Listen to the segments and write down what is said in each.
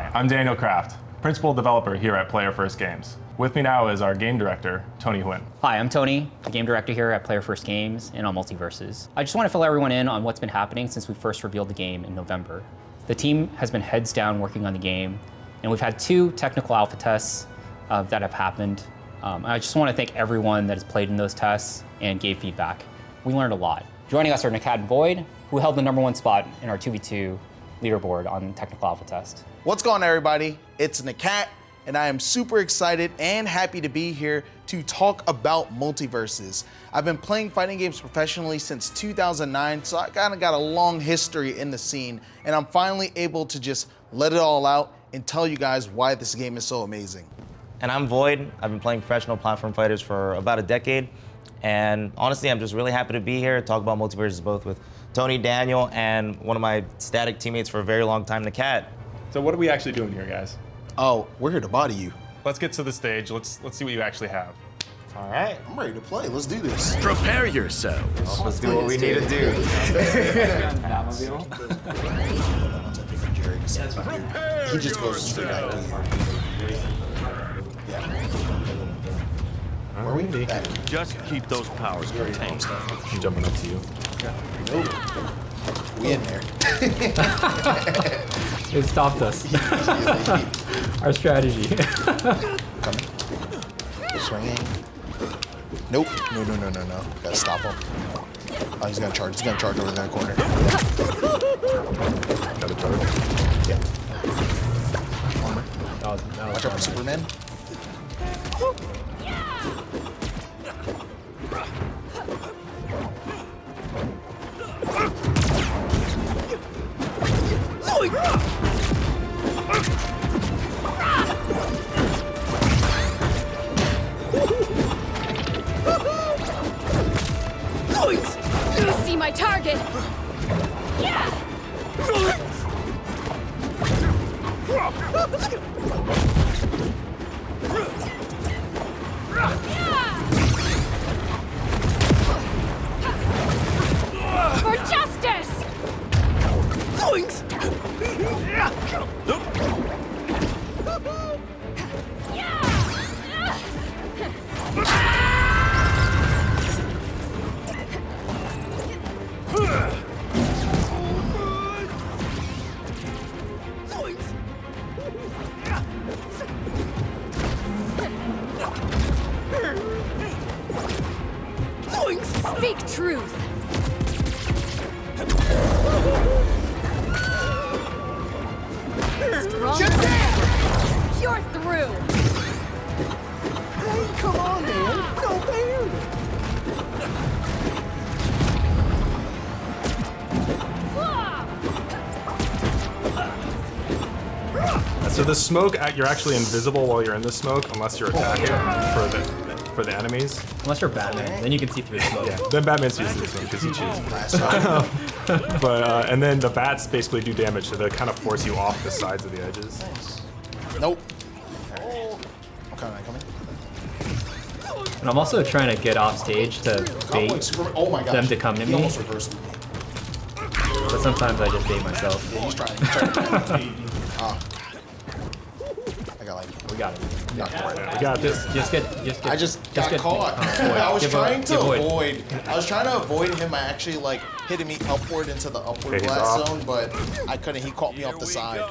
Hi, I'm Daniel Kraft, Principal Developer here at Player First Games. With me now is our Game Director, Tony Huynh. Hi, I'm Tony, the Game Director here at Player First Games and on MultiVersus. I just want to fill everyone in on what's been happening since we first revealed the game in November. The team has been heads down working on the game, and we've had 2 technical alpha tests that have happened. I just want to thank everyone that has played in those tests and gave feedback. We learned a lot. Joining us are NAKAT and VoiD, who held the #1 spot in our 2v2 leaderboard on technical alpha test. What's going on, everybody? It's NAKAT, and I am super excited and happy to be here to talk about MultiVersus. I've been playing fighting games professionally since 2009, so I kind of got a long history in the scene, and I'm finally able to just let it all out and tell you guys why this game is so amazing. And I'm VoiD. I've been playing professional platform fighters for about a decade, and honestly, I'm just really happy to be here to talk about MultiVersus both with Tony, Daniel, and one of my static teammates for a very long time, NAKAT. So what are we actually doing here, guys? Oh, we're here to body you. Let's get to the stage. Let's see what you actually have. All right. I'm ready to play. Let's do this. Prepare yourselves. Let's do what we need to do. He just goes straight out to you. Yeah. Where are we? Just keep those powers contained. I'm jumping up to you. Nope. We in there. It stopped us. Our strategy. Coming. Swinging. Nope. No. Gotta stop him. Oh, he's gonna charge. He's gonna charge over in that corner. Got a charge. Yeah. That was Watch out for Superman. You see my target. Yeah. For justice. Speak truth. Strong. You're through. Hey, come on, man. No fair. So the smoke, you're actually invisible while you're in the smoke, unless you're attacking for the enemies. Unless you're Batman, then you can see through the smoke. Yeah. Then Batman sees this one because he cheats. But and then the bats basically do damage, so they kind of force you off the sides of the edges. Nope. I'm coming. And I'm also trying to get off stage to bait Oh my gosh. them to come to He me. almost reversed me. But sometimes I just bait myself. Yeah, he's trying. I got like. We got it. We got this. Just get. I just got caught. I was trying to avoid. I was trying to avoid him actually like hitting me upward into the upward Okay, he's blast off. zone, but I couldn't. He caught me off the side.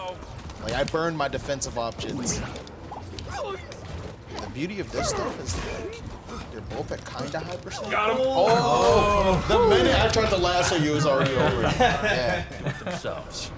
Like I burned my defensive options. The beauty of this stuff is like they're both at kinda high percent. Got him. Oh, the minute I tried to lasso you, it was already over. Yeah. Themselves.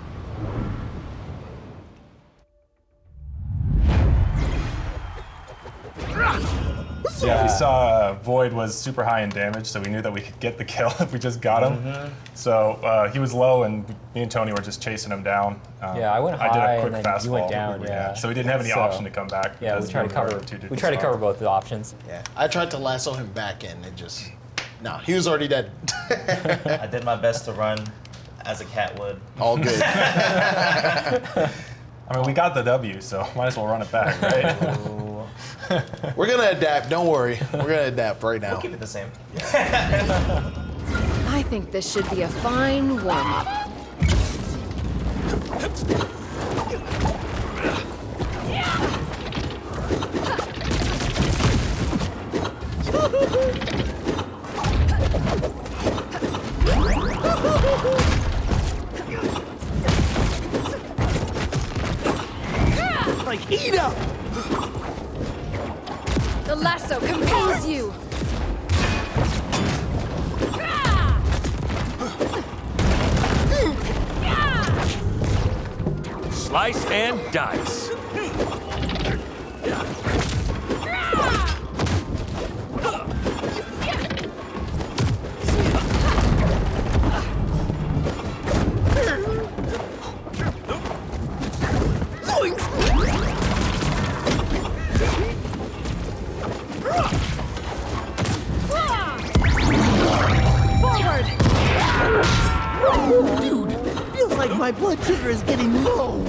Yeah, we saw VoiD was super high in damage, so we knew that we could get the kill if we just got him. So he was low, and me and Tony were just chasing him down. Yeah, I went I did high a quick and then fast you went fall. down, yeah. So we didn't have any So, option to come back. Yeah, because we tried to cover. two different We tried to cover spots. both the options. Yeah. I tried to lasso him back in. It just. No, he was already dead. I did my best to run as a cat would. All good. I mean, we got the W, so might as well run it back, right? We're gonna adapt. Don't worry. We're gonna adapt right now. We'll keep it the same. I think this should be a fine warm-up. Like, eat up! The lasso compels you! Slice and dice. Forward! Dude, feels like my blood sugar is getting low.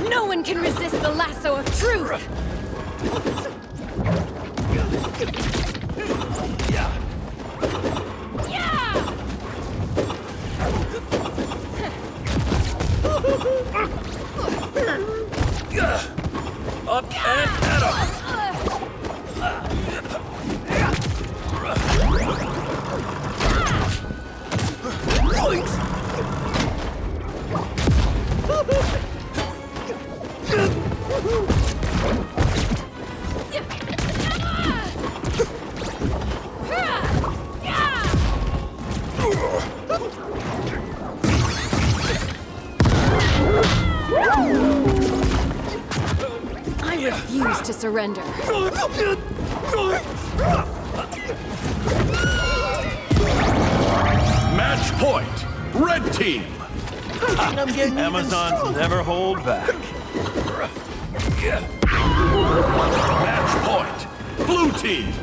No one can resist the lasso of truth! Up and at 'em. I refuse to surrender. Match point. Red team. I'm getting Amazons never hold back. Match point. Blue team.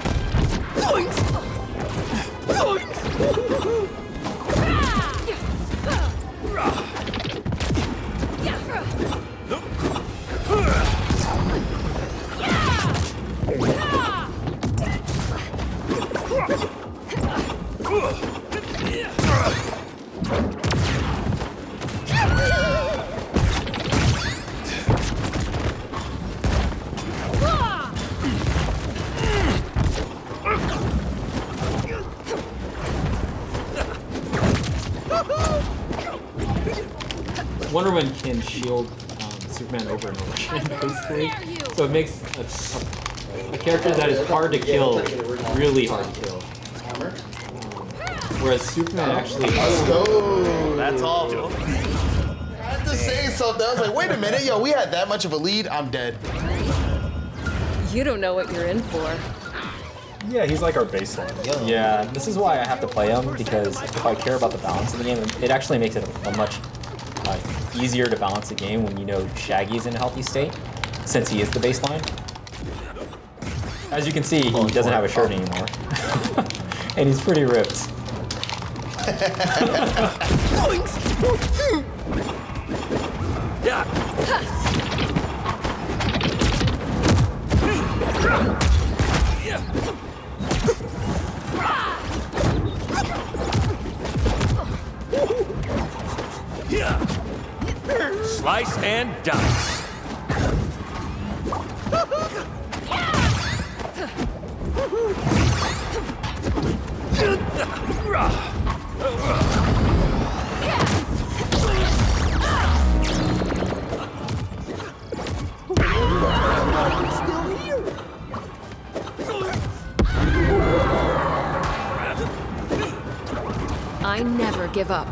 Wonder Woman can shield Superman over and over again, basically. So it makes a character that is hard to kill really hard to kill. Whereas Superman actually. Let's go. That's all. I had to say something. I was like, wait a minute, yo, we had that much of a lead. I'm dead. You don't know what you're in for. Yeah, he's like our baseline. Yeah, this is why I have to play him, because if I care about the balance of the game, it actually makes it a much easier to balance the game when you know Shaggy's in a healthy state, since he is the baseline. As you can see, he doesn't have a shirt anymore. And he's pretty ripped. Slice and dice. still here. I never give up.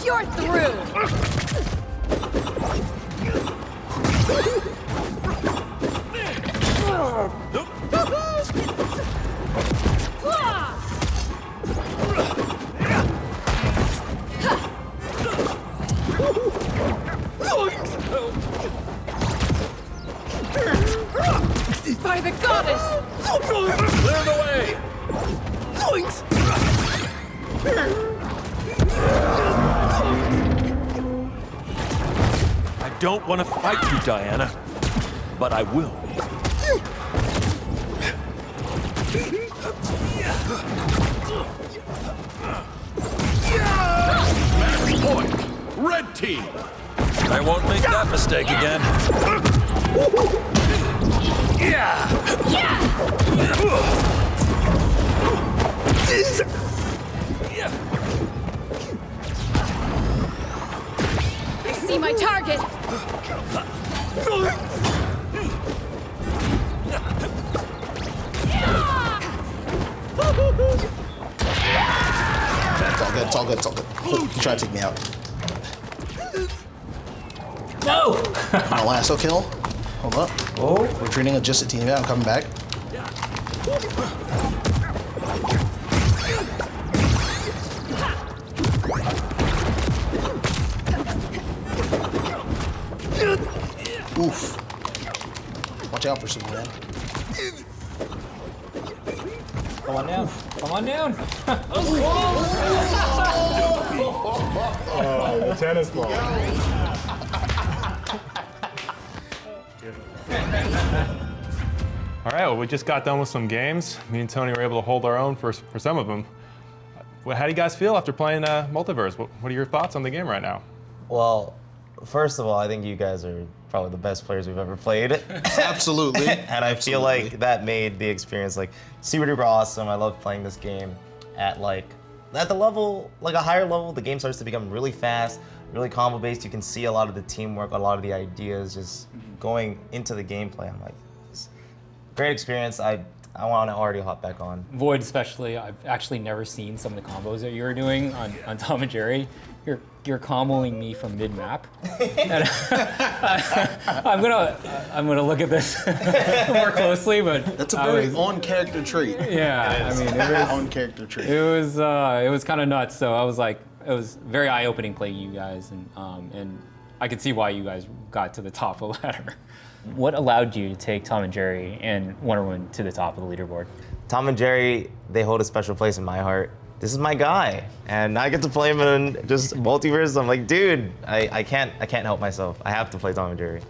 You're through! by the goddess! Clear the way! Zoinks! I don't want to fight you, Diana, but I will. Match point, red team. I won't make that mistake again. I see my target! It's all good, it's all good. You try to take me out. No! My lasso kill. Hold up. Oh. Retreating, adjusted team. Yeah, I'm coming back. Oof. Watch out for Superman. Come on down. Come on down. Oh, the tennis ball. All right, well, we just got done with some games. Me and Tony were able to hold our own for some of them. Well, how do you guys feel after playing MultiVersus? What are your thoughts on the game right now? Well, first of all, I think you guys are probably the best players we've ever played. Absolutely. And I feel like that made the experience like super duper awesome. I love playing this game at the level, like a higher level. The game starts to become really fast, really combo based. You can see a lot of the teamwork, a lot of the ideas just going into the gameplay. I'm like, it's a great experience. I want to already hop back on. VoiD especially, I've actually never seen some of the combos that you were doing on Tom and Jerry. You're comboing me from mid-map. I'm gonna look at this more closely, but That's a very on-character trait. yeah. I mean, it was On-character trait. it was kind of nuts. So I was like, it was very eye-opening playing you guys, and I could see why you guys got to the top of the ladder. What allowed you to take Tom and Jerry and Wonder Woman to the top of the leaderboard? Tom and Jerry, they hold a special place in my heart. This is my guy, and I get to play him in just MultiVersus. I'm like, dude, I can't help myself. I have to play Tom and Jerry.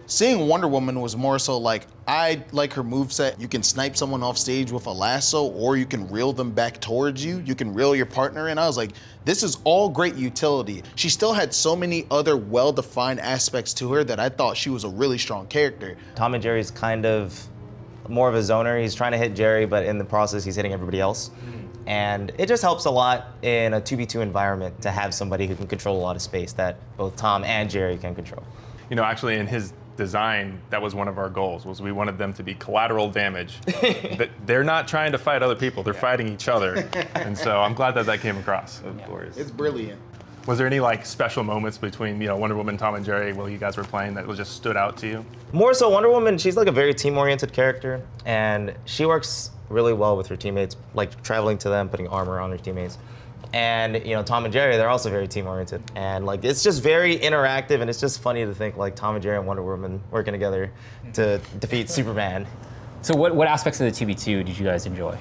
Seeing Wonder Woman was more so like, I like her moveset. You can snipe someone off stage with a lasso, or you can reel them back towards you. You can reel your partner in. I was like, this is all great utility. She still had so many other well-defined aspects to her that I thought she was a really strong character. Tom and Jerry's kind of more of a zoner. He's trying to hit Jerry, but in the process, he's hitting everybody else. And it just helps a lot in a 2v2 environment to have somebody who can control a lot of space that both Tom and Jerry can control. You know, actually in his design, that was one of our goals, was we wanted them to be collateral damage. They're not trying to fight other people, they're fighting each other. And so I'm glad that came across. Of course. It's brilliant. Was there any like special moments between, you know, Wonder Woman, Tom and Jerry while you guys were playing that just stood out to you? More so Wonder Woman, she's like a very team-oriented character, and she works really well with her teammates, like traveling to them, putting armor on her teammates. And you know, Tom and Jerry, they're also very team-oriented. And like, it's just very interactive, and it's just funny to think like Tom and Jerry and Wonder Woman working together to defeat Superman. So what aspects of the 2v2 did you guys enjoy?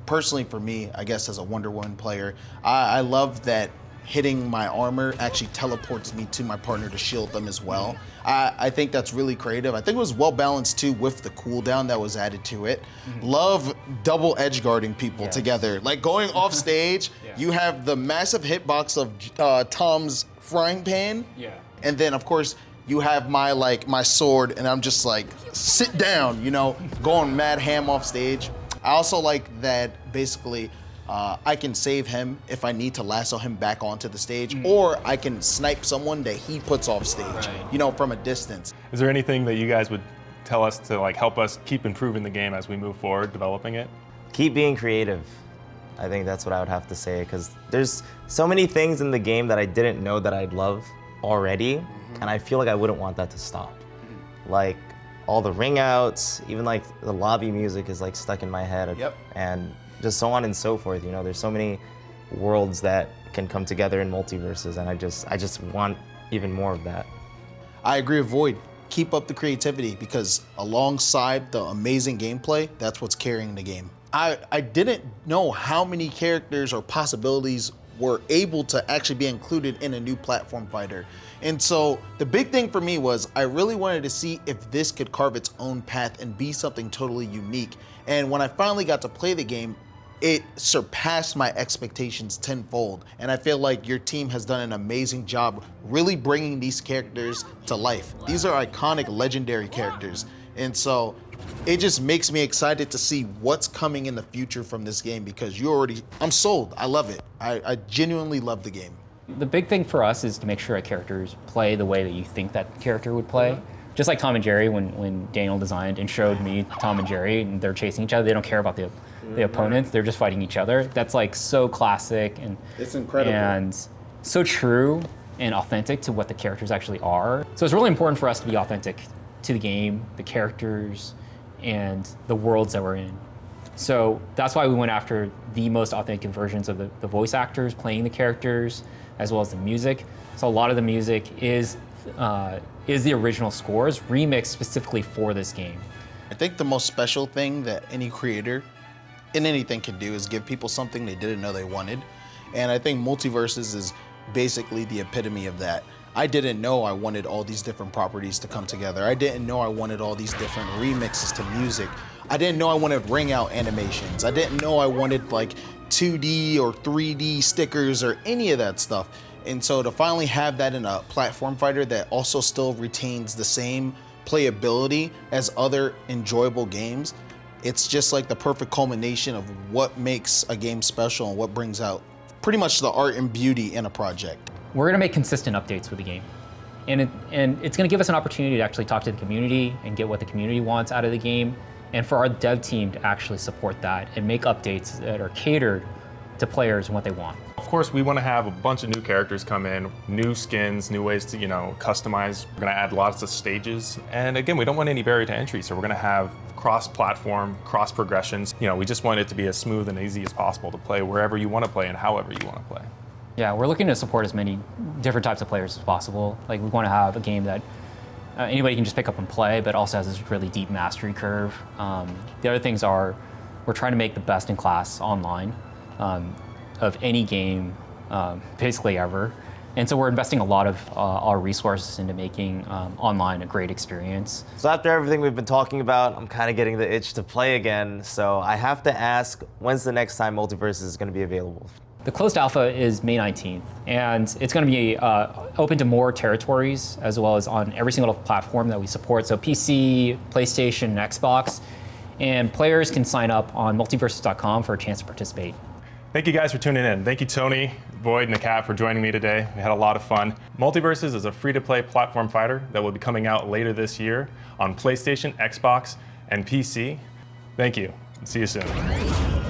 Personally, for me, I guess as a Wonder Woman player, I love that hitting my armor actually teleports me to my partner to shield them as well. I think that's really creative. I think it was well balanced too with the cooldown that was added to it. Love double edge guarding people together. Like going off stage, you have the massive hitbox of Tom's frying pan. And then of course, you have my sword, and I'm just like, sit down, you know, going mad ham off stage. I also like that basically I can save him if I need to lasso him back onto the stage, or I can snipe someone that he puts off stage, you know, from a distance. Is there anything that you guys would tell us to like help us keep improving the game as we move forward, developing it? Keep being creative. I think that's what I would have to say, because there's so many things in the game that I didn't know that I'd love already, and I feel like I wouldn't want that to stop. Like all the ring outs, even like the lobby music is like stuck in my head. And just so on and so forth. You know, there's so many worlds that can come together in MultiVersus, and I just want even more of that. I agree with VoiD. keep up the creativity, because alongside the amazing gameplay, that's what's carrying the game. I didn't know how many characters or possibilities were able to actually be included in a new platform fighter. And so the big thing for me was I really wanted to see if this could carve its own path and be something totally unique. And when I finally got to play the game, it surpassed my expectations tenfold. And I feel like your team has done an amazing job really bringing these characters to life. These are iconic, legendary characters. And so it just makes me excited to see what's coming in the future from this game, because I'm sold. I love it. I genuinely love the game. The big thing for us is to make sure that characters play the way that you think that character would play. Just like Tom and Jerry, when Daniel designed and showed me Tom and Jerry and they're chasing each other, they don't care about the opponents, they're just fighting each other. That's like so classic and it's incredible and so true and authentic to what the characters actually are. So it's really important for us to be authentic to the game, the characters, and the worlds that we're in. So that's why we went after the most authentic versions of the voice actors playing the characters, as well as the music. So a lot of the music is the original scores remixed specifically for this game. I think the most special thing that any creator in anything can do is give people something they didn't know they wanted. And I think MultiVersus is basically the epitome of that. I didn't know I wanted all these different properties to come together. I didn't know I wanted all these different remixes to music. I didn't know I wanted ring out animations. I didn't know I wanted like 2D or 3D stickers or any of that stuff. And so to finally have that in a platform fighter that also still retains the same playability as other enjoyable games, it's just like the perfect culmination of what makes a game special and what brings out pretty much the art and beauty in a project. We're gonna make consistent updates with the game. And it's gonna give us an opportunity to actually talk to the community and get what the community wants out of the game, and for our dev team to actually support that and make updates that are catered to players and what they want. Of course, we want to have a bunch of new characters come in, new skins, new ways to, customize. We're going to add lots of stages. And again, we don't want any barrier to entry, so we're going to have cross-platform, cross-progressions. We just want it to be as smooth and easy as possible to play wherever you want to play and however you want to play. Yeah, we're looking to support as many different types of players as possible. Like, we want to have a game that anybody can just pick up and play, but also has this really deep mastery curve. The other things are, we're trying to make the best in class online of any game, basically ever. And so we're investing a lot of our resources into making online a great experience. So after everything we've been talking about, I'm kind of getting the itch to play again. So I have to ask, when's the next time MultiVersus is going to be available? The closed alpha is May 19th, and it's going to be open to more territories, as well as on every single platform that we support. So PC, PlayStation, and Xbox. And players can sign up on multiversus.com for a chance to participate. Thank you guys for tuning in. Thank you, Tony, VoiD, and NAKAT for joining me today. We had a lot of fun. MultiVersus is a free-to-play platform fighter that will be coming out later this year on PlayStation, Xbox, and PC. Thank you, and see you soon.